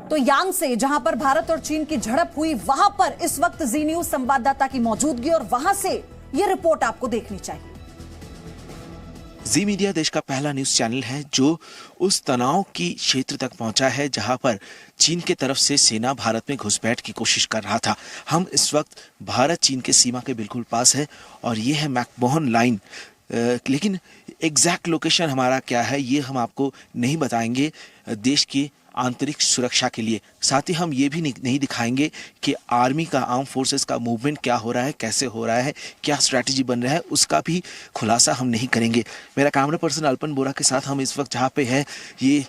तो यांगसे जहां पर भारत और चीन की झड़प हुई, वहां पर इस वक्त जी न्यूज संवाददाता की मौजूदगी और वहां से यह रिपोर्ट आपको देखनी चाहिए। जी मीडिया देश का पहला न्यूज चैनल है जो उस तनाव की क्षेत्र तक पहुंचा है जहां पर चीन के तरफ से सेना भारत में घुसपैठ की कोशिश कर रहा था। हम इस वक्त भारत चीन के सीमा के बिल्कुल पास है और ये है मैकमोहन लाइन। लेकिन एग्जैक्ट लोकेशन हमारा क्या है ये हम आपको नहीं बताएंगे देश की आंतरिक सुरक्षा के लिए। साथ ही हम ये भी नहीं दिखाएंगे कि आर्मी का, आर्म फोर्सेस का मूवमेंट क्या हो रहा है, कैसे हो रहा है, क्या स्ट्रैटेजी बन रहा है, उसका भी खुलासा हम नहीं करेंगे। मेरा कैमरा पर्सन अल्पन बोरा के साथ हम इस वक्त जहाँ पे है, ये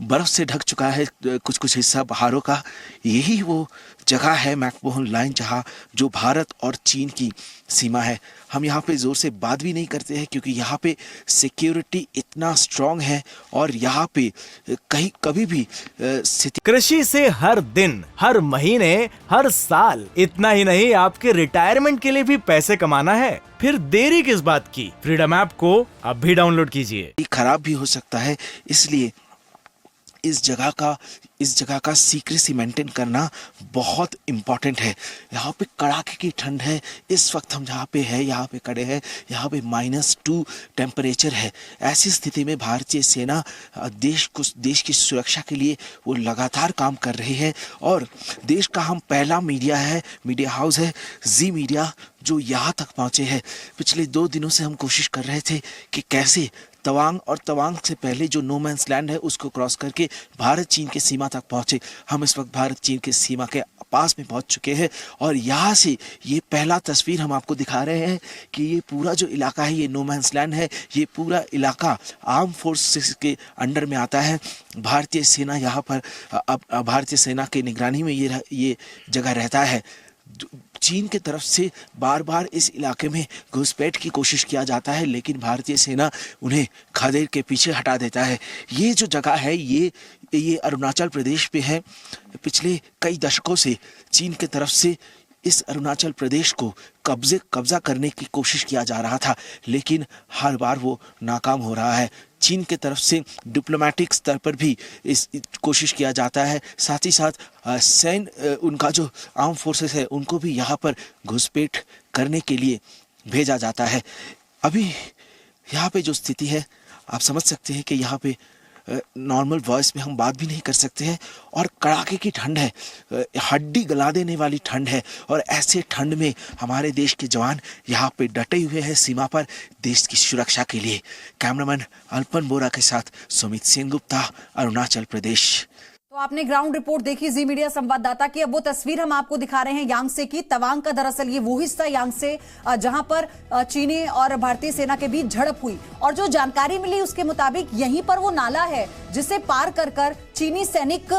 बर्फ से ढक चुका है कुछ कुछ हिस्सा पहाड़ों का। यही वो जगह है मैकमोहन लाइन जहाँ जो भारत और चीन की सीमा है। हम यहाँ पे जोर से बात भी नहीं करते हैं क्योंकि यहाँ पे सिक्योरिटी इतना स्ट्रांग है और यहाँ पे कहीं कभी भी स्थिति। कृषि से हर दिन, हर महीने, हर साल, इतना ही नहीं आपके रिटायरमेंट के लिए भी पैसे कमाना है, फिर देरी किस बात की। फ्रीडम ऐप को अब भी डाउनलोड कीजिए। खराब भी हो सकता है, इसलिए इस जगह का सीक्रेसी मेंटेन करना बहुत इम्पॉर्टेंट है। यहाँ पे कड़ाके की ठंड है। इस वक्त हम जहाँ पे है, यहाँ पे खड़े हैं, यहाँ पे -2 टेम्परेचर है। ऐसी स्थिति में भारतीय सेना देश की सुरक्षा के लिए वो लगातार काम कर रही है और देश का हम पहला मीडिया हाउस है जी मीडिया जो यहाँ तक पहुँचे हैं। पिछले 2 दिनों से हम कोशिश कर रहे थे कि कैसे तवांग और तवांग से पहले जो नो मैंस लैंड है उसको क्रॉस करके भारत चीन के सीमा तक पहुंचे। हम इस वक्त भारत चीन के सीमा के पास में पहुंच चुके हैं और यहाँ से ये पहला तस्वीर हम आपको दिखा रहे हैं कि ये पूरा जो इलाका है ये नो मैंस लैंड है। ये पूरा इलाका आर्म फोर्सेस के अंडर में आता है। भारतीय सेना यहाँ पर अब भारतीय सेना के निगरानी में ये जगह रहता है। चीन की तरफ से बार बार इस इलाके में घुसपैठ की कोशिश किया जाता है लेकिन भारतीय सेना उन्हें खदेड़ के पीछे हटा देता है। ये जो जगह है ये अरुणाचल प्रदेश पे है। पिछले कई दशकों से चीन की तरफ से इस अरुणाचल प्रदेश को कब्जा करने की कोशिश किया जा रहा था लेकिन हर बार वो नाकाम हो रहा है। चीन के तरफ से डिप्लोमेटिक स्तर पर भी इस कोशिश किया जाता है। साथ ही साथ उनका जो आर्म फोर्सेस है उनको भी यहाँ पर घुसपैठ करने के लिए भेजा जाता है। अभी यहाँ पे जो स्थिति है आप समझ सकते हैं कि यहाँ पे नॉर्मल वॉइस में हम बात भी नहीं कर सकते हैं और कड़ाके की ठंड है, हड्डी गला देने वाली ठंड है और ऐसे ठंड में हमारे देश के जवान यहाँ पे डटे हुए हैं सीमा पर देश की सुरक्षा के लिए। कैमरामैन अल्पन बोरा के साथ सुमित सिंह गुप्ता, अरुणाचल प्रदेश। तो आपने ग्राउंड रिपोर्ट देखी जी मीडिया संवाददाता की। अब वो तस्वीर हम आपको दिखा रहे हैं यांगसे की। तवांग का दरअसल ये वो हिस्सा यांगसे जहां पर चीनी और भारतीय सेना के बीच झड़प हुई और जो जानकारी मिली उसके मुताबिक यहीं पर वो नाला है जिसे पार कर चीनी सैनिक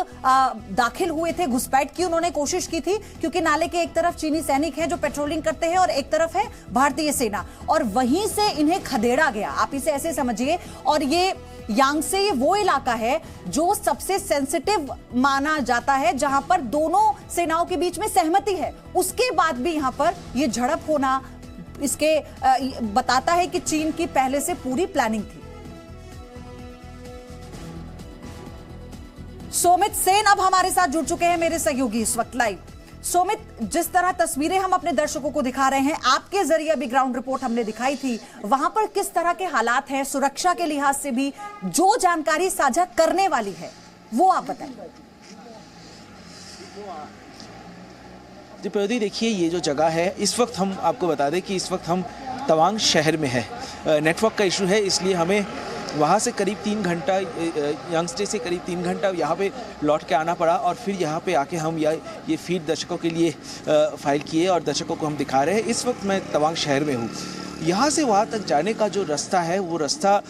दाखिल हुए थे। घुसपैठ की उन्होंने कोशिश की थी क्योंकि नाले के एक तरफ चीनी सैनिक हैं जो पेट्रोलिंग करते हैं और एक तरफ है भारतीय सेना और वहीं से इन्हें खदेड़ा गया। आप इसे ऐसे समझिए। और ये यांगसे ये वो इलाका है जो सबसे सेंसिटिव माना जाता है जहां पर दोनों सेनाओं के बीच में सहमति है। उसके बाद भी यहां पर ये झड़प होना इसके बताता है कि चीन की पहले से पूरी प्लानिंग थी। सोमित सेन अब हमारे साथ जुड़ चुके हैं, मेरे सहयोगी इस वक्त लाइव। सोमित, जिस तरह तस्वीरें हम अपने दर्शकों को दिखा रहे हैं, आपके जरिए अभी ग्राउंड रिपोर्ट हमने दिखाई थी, वहां पर किस तरह के हालात हैं सुरक्षा के लिहाज से भी, जो जानकारी साझा करने वाली है वो आप बताइए। जी प्रयोदी, देखिए ये जो जगह है इस वक्त हम आपको बता दें कि इस वक्त हम तवांग शहर में है। नेटवर्क का इशू है इसलिए हमें वहाँ से करीब 3 घंटा यंगस्टे से करीब 3 घंटा यहाँ पे लौट के आना पड़ा और फिर यहाँ पे आके हम ये फीड दर्शकों के लिए फाइल किए और दर्शकों को हम दिखा रहे हैं। इस वक्त मैं तवांग शहर में हूँ। यहाँ से वहाँ तक जाने का जो रास्ता है वो रास्ता,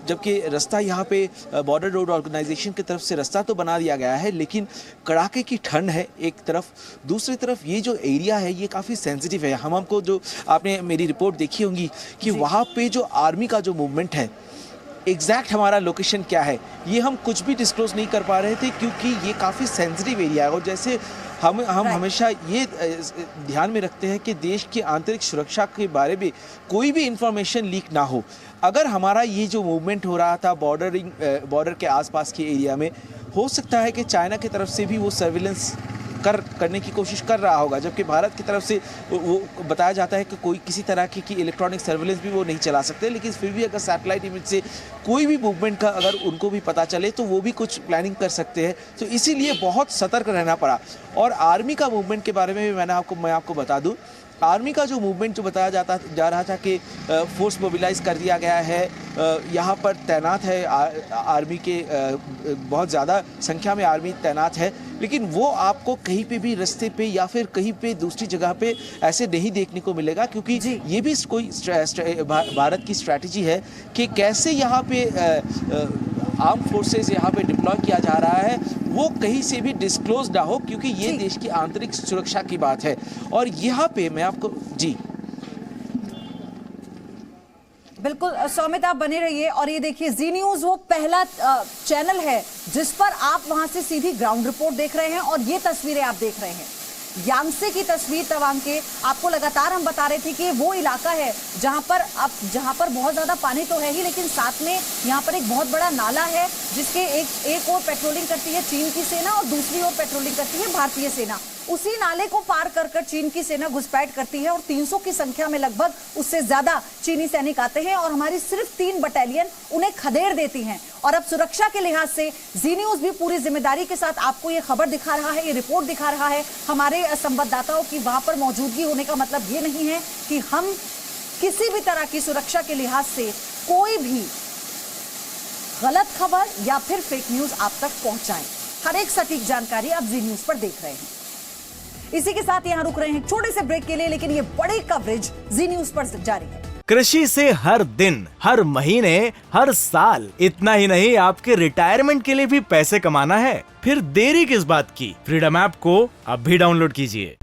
जबकि रास्ता यहाँ पे बॉर्डर रोड ऑर्गेनाइजेशन की तरफ से रास्ता तो बना दिया गया है लेकिन कड़ाके की ठंड है एक तरफ, दूसरी तरफ ये जो एरिया है ये काफ़ी सेंसिटिव है। हमको जो आपने मेरी रिपोर्ट देखी होंगी कि वहाँ पे जो आर्मी का जो मूवमेंट है, एग्जैक्ट हमारा लोकेशन क्या है ये हम कुछ भी डिस्क्लोज नहीं कर पा रहे थे क्योंकि ये काफ़ी सेंसिटिव एरिया है और जैसे हम हमेशा ये ध्यान में रखते हैं कि देश की आंतरिक सुरक्षा के बारे में कोई भी इंफॉर्मेशन लीक ना हो। अगर हमारा ये जो मूवमेंट हो रहा था बॉर्डर के आसपास के एरिया में, हो सकता है कि चाइना की तरफ से भी वो सर्विलेंस करने की कोशिश कर रहा होगा, जबकि भारत की तरफ से वो बताया जाता है कि कोई किसी तरह की इलेक्ट्रॉनिक सर्विलेंस भी वो नहीं चला सकते। लेकिन फिर भी अगर सैटेलाइट इमेज से कोई भी मूवमेंट का अगर उनको भी पता चले तो वो भी कुछ प्लानिंग कर सकते हैं। तो इसीलिए बहुत सतर्क रहना पड़ा। और आर्मी का मूवमेंट के बारे में भी मैं आपको बता दूँ, आर्मी का जो मूवमेंट जो बताया जा रहा था कि फोर्स मोबिलाइज कर दिया गया है, यहाँ पर तैनात है आर्मी के बहुत ज़्यादा संख्या में आर्मी तैनात है, लेकिन वो आपको कहीं पे भी रास्ते पे या फिर कहीं पे दूसरी जगह पे ऐसे नहीं देखने को मिलेगा, क्योंकि ये भी कोई भारत की स्ट्रैटेजी है कि कैसे यहाँ पे आर्म फोर्सेस यहाँ पे डिप्लॉय किया जा रहा है वो कहीं से भी डिस्क्लोज ना हो, क्योंकि ये देश की आंतरिक सुरक्षा की बात है। और यहाँ पे मैं आपको जी बिल्कुल सौमित आप बने रहिए। और ये देखिए जी न्यूज वो पहला चैनल है जिस पर आप वहां से सीधी ग्राउंड रिपोर्ट देख रहे हैं और ये तस्वीरें आप देख रहे हैं यांगसे की तस्वीर तवांग के। आपको लगातार हम बता रहे थे कि वो इलाका है जहां पर बहुत ज्यादा पानी तो है ही, लेकिन साथ में यहाँ पर एक बहुत बड़ा नाला है जिसके एक ओर पेट्रोलिंग करती है चीन की सेना और दूसरी ओर पेट्रोलिंग करती है भारतीय सेना। उसी नाले को पार कर चीन की सेना घुसपैठ करती है और 300 की संख्या में लगभग उससे ज्यादा चीनी सैनिक आते हैं और हमारी सिर्फ 3 बटालियन उन्हें खदेड़ देती हैं। और अब सुरक्षा के लिहाज से जी न्यूज भी पूरी जिम्मेदारी के साथ आपको ये खबर दिखा रहा है, ये रिपोर्ट दिखा रहा है। हमारे संवाददाताओं की वहां पर मौजूदगी होने का मतलब ये नहीं है कि हम किसी भी तरह की सुरक्षा के लिहाज से कोई भी गलत खबर या फिर फेक न्यूज आप तक पहुंचाएं। हर एक सटीक जानकारी आप जी न्यूज पर देख रहे हैं। इसी के साथ यहां रुक रहे हैं छोटे से ब्रेक के लिए, लेकिन ये बड़ी कवरेज जी न्यूज पर जारी है। कृषि से हर दिन, हर महीने, हर साल, इतना ही नहीं आपके रिटायरमेंट के लिए भी पैसे कमाना है? फिर देरी किस बात की? फ्रीडम ऐप को अब भी डाउनलोड कीजिए।